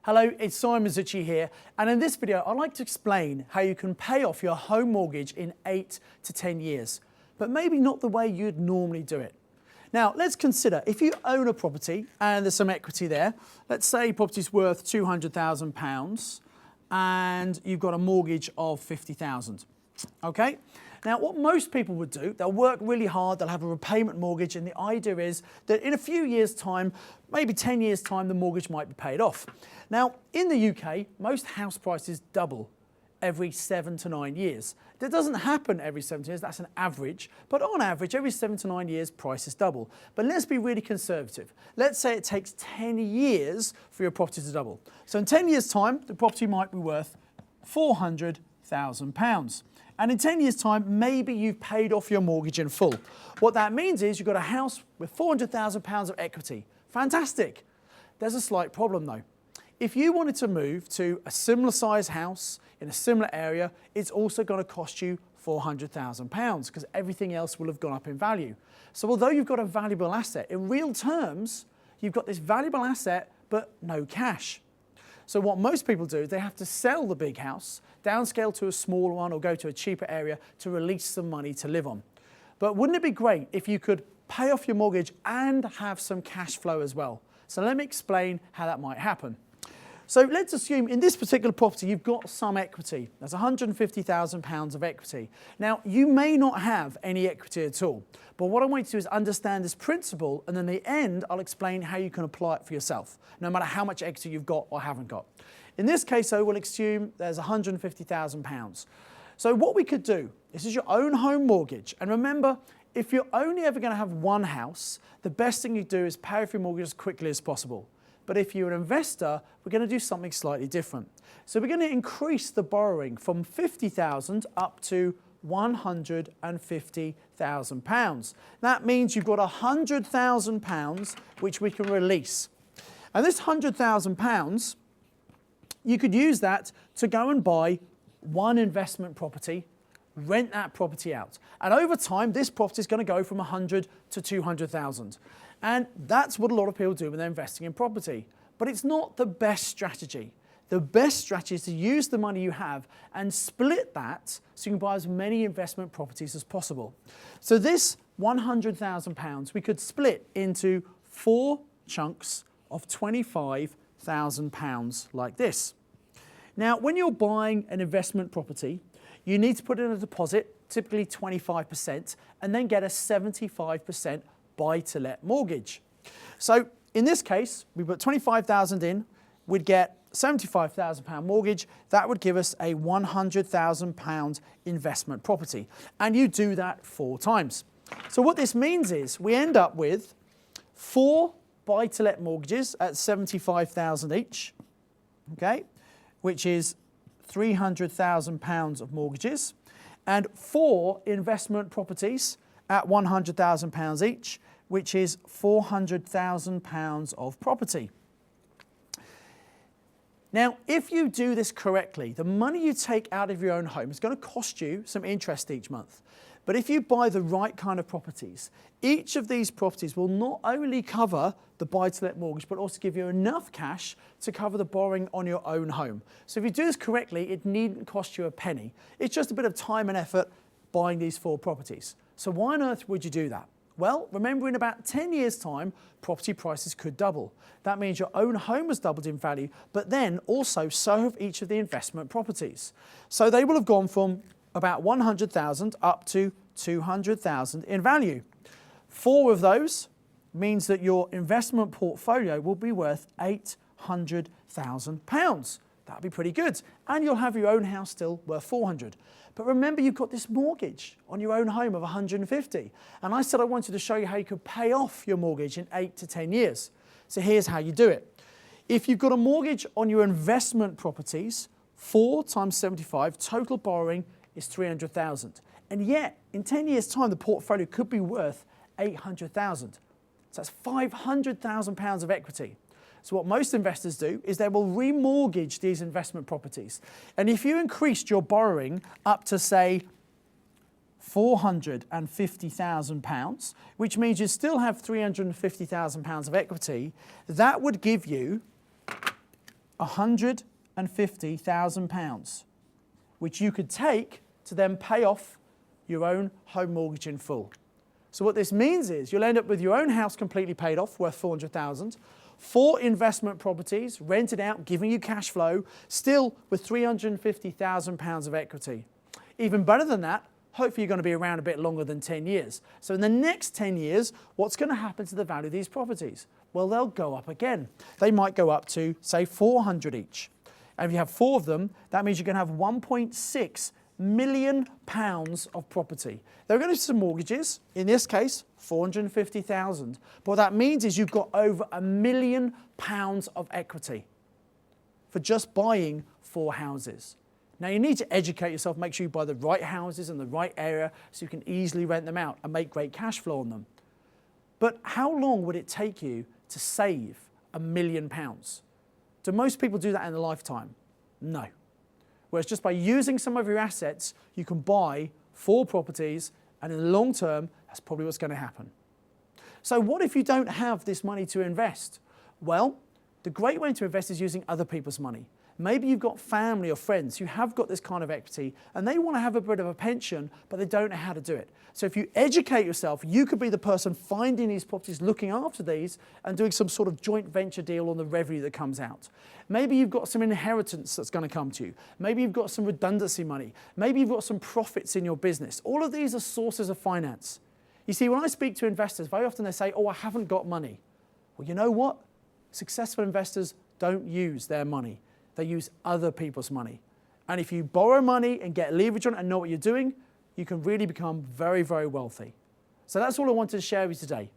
Hello, it's Zutshi here, and in this video I'd like to explain how you can pay off your home mortgage in 8 to 10 years, but maybe not the way you'd normally do it. Now let's consider if you own a property and there's some equity there. Let's say property's worth £200,000 and you've got a mortgage of £50,000. Okay? Now what most people would do, they'll work really hard, they'll have a repayment mortgage, and the idea is that in a few years' time, maybe 10 years' time, the mortgage might be paid off. Now in the UK, most house prices double every 7 to 9 years. That doesn't happen every 7 years, that's an average, but on average, every 7 to 9 years, prices double. But let's be really conservative. Let's say it takes 10 years for your property to double. So in 10 years' time, the property might be worth £400,000. And in 10 years' time, maybe you've paid off your mortgage in full. What that means is you've got a house with £400,000 of equity. Fantastic. There's a slight problem though. If you wanted to move to a similar size house in a similar area, it's also going to cost you £400,000 because everything else will have gone up in value. So although you've got a valuable asset, in real terms, you've got this valuable asset, but no cash. So what most people do is they have to sell the big house, downscale to a smaller one or go to a cheaper area to release some money to live on. But wouldn't it be great if you could pay off your mortgage and have some cash flow as well? So let me explain how that might happen. So let's assume in this particular property you've got some equity. There's £150,000 of equity. Now you may not have any equity at all, but what I want you to do is understand this principle, and in the end I'll explain how you can apply it for yourself, no matter how much equity you've got or haven't got. In this case though, we'll assume there's £150,000. So what we could do, this is your own home mortgage, and remember, if you're only ever going to have one house, the best thing you do is pay off your mortgage as quickly as possible. But if you're an investor, we're going to do something slightly different. So we're going to increase the borrowing from £50,000 up to £150,000. That means you've got £100,000 which we can release. And this £100,000, you could use that to go and buy one investment property, rent that property out. And over time, this property is going to go from 100 to 200,000. And that's what a lot of people do when they're investing in property. But it's not the best strategy. The best strategy is to use the money you have and split that so you can buy as many investment properties as possible. So this £100,000 we could split into 4 chunks of £25,000 like this. Now, when you're buying an investment property, you need to put in a deposit, typically 25%, and then get a 75% buy-to-let mortgage. So in this case, we put 25,000 in, we'd get £75,000 mortgage. That would give us a £100,000 investment property. And you do that 4 times. So what this means is we end up with 4 buy-to-let mortgages at £75,000 each, okay, which is £300,000 of mortgages, and 4 investment properties at £100,000 each, which is £400,000 of property. Now, if you do this correctly, the money you take out of your own home is going to cost you some interest each month. But if you buy the right kind of properties, each of these properties will not only cover the buy-to-let mortgage, but also give you enough cash to cover the borrowing on your own home. So if you do this correctly, it needn't cost you a penny. It's just a bit of time and effort buying these 4 properties. So why on earth would you do that? Well, remember in about 10 years' time, property prices could double. That means your own home has doubled in value, but then also so have each of the investment properties. So they will have gone from about 100,000 up to 200,000 in value. 4 of those means that your investment portfolio will be worth £800,000. That'd be pretty good. And you'll have your own house still worth 400. But remember, you've got this mortgage on your own home of 150. And I said I wanted to show you how you could pay off your mortgage in 8 to 10 years. So here's how you do it. If you've got a mortgage on your investment properties, 4 times 75, total borrowing is 300,000. And yet, in 10 years' time, the portfolio could be worth 800,000. So that's £500,000 of equity. So what most investors do is they will remortgage these investment properties. And if you increased your borrowing up to, say, £450,000, which means you still have £350,000 of equity, that would give you £150,000, which you could take to then pay off your own home mortgage in full. So what this means is you'll end up with your own house completely paid off, worth £400,000, 4 investment properties rented out, giving you cash flow, still with £350,000 of equity. Even better than that, hopefully you're going to be around a bit longer than 10 years. So in the next 10 years, what's going to happen to the value of these properties? Well, they'll go up again. They might go up to, say, 400 each. And if you have 4 of them, that means you're going to have £1.6 million of property. There are going to be some mortgages, in this case, 450,000. But what that means is you've got over £1 million of equity for just buying 4 houses. Now you need to educate yourself, make sure you buy the right houses in the right area so you can easily rent them out and make great cash flow on them. But how long would it take you to save £1 million? Do most people do that in a lifetime? No. Whereas just by using some of your assets, you can buy 4 properties, and in the long term, that's probably what's going to happen. So what if you don't have this money to invest? Well, the great way to invest is using other people's money. Maybe you've got family or friends who have got this kind of equity and they want to have a bit of a pension, but they don't know how to do it. So if you educate yourself, you could be the person finding these properties, looking after these, and doing some sort of joint venture deal on the revenue that comes out. Maybe you've got some inheritance that's going to come to you. Maybe you've got some redundancy money. Maybe you've got some profits in your business. All of these are sources of finance. You see, when I speak to investors, very often they say, oh, I haven't got money. Well, you know what? Successful investors don't use their money. They use other people's money. And if you borrow money and get leverage on it and know what you're doing, you can really become very, very wealthy. So that's all I wanted to share with you today.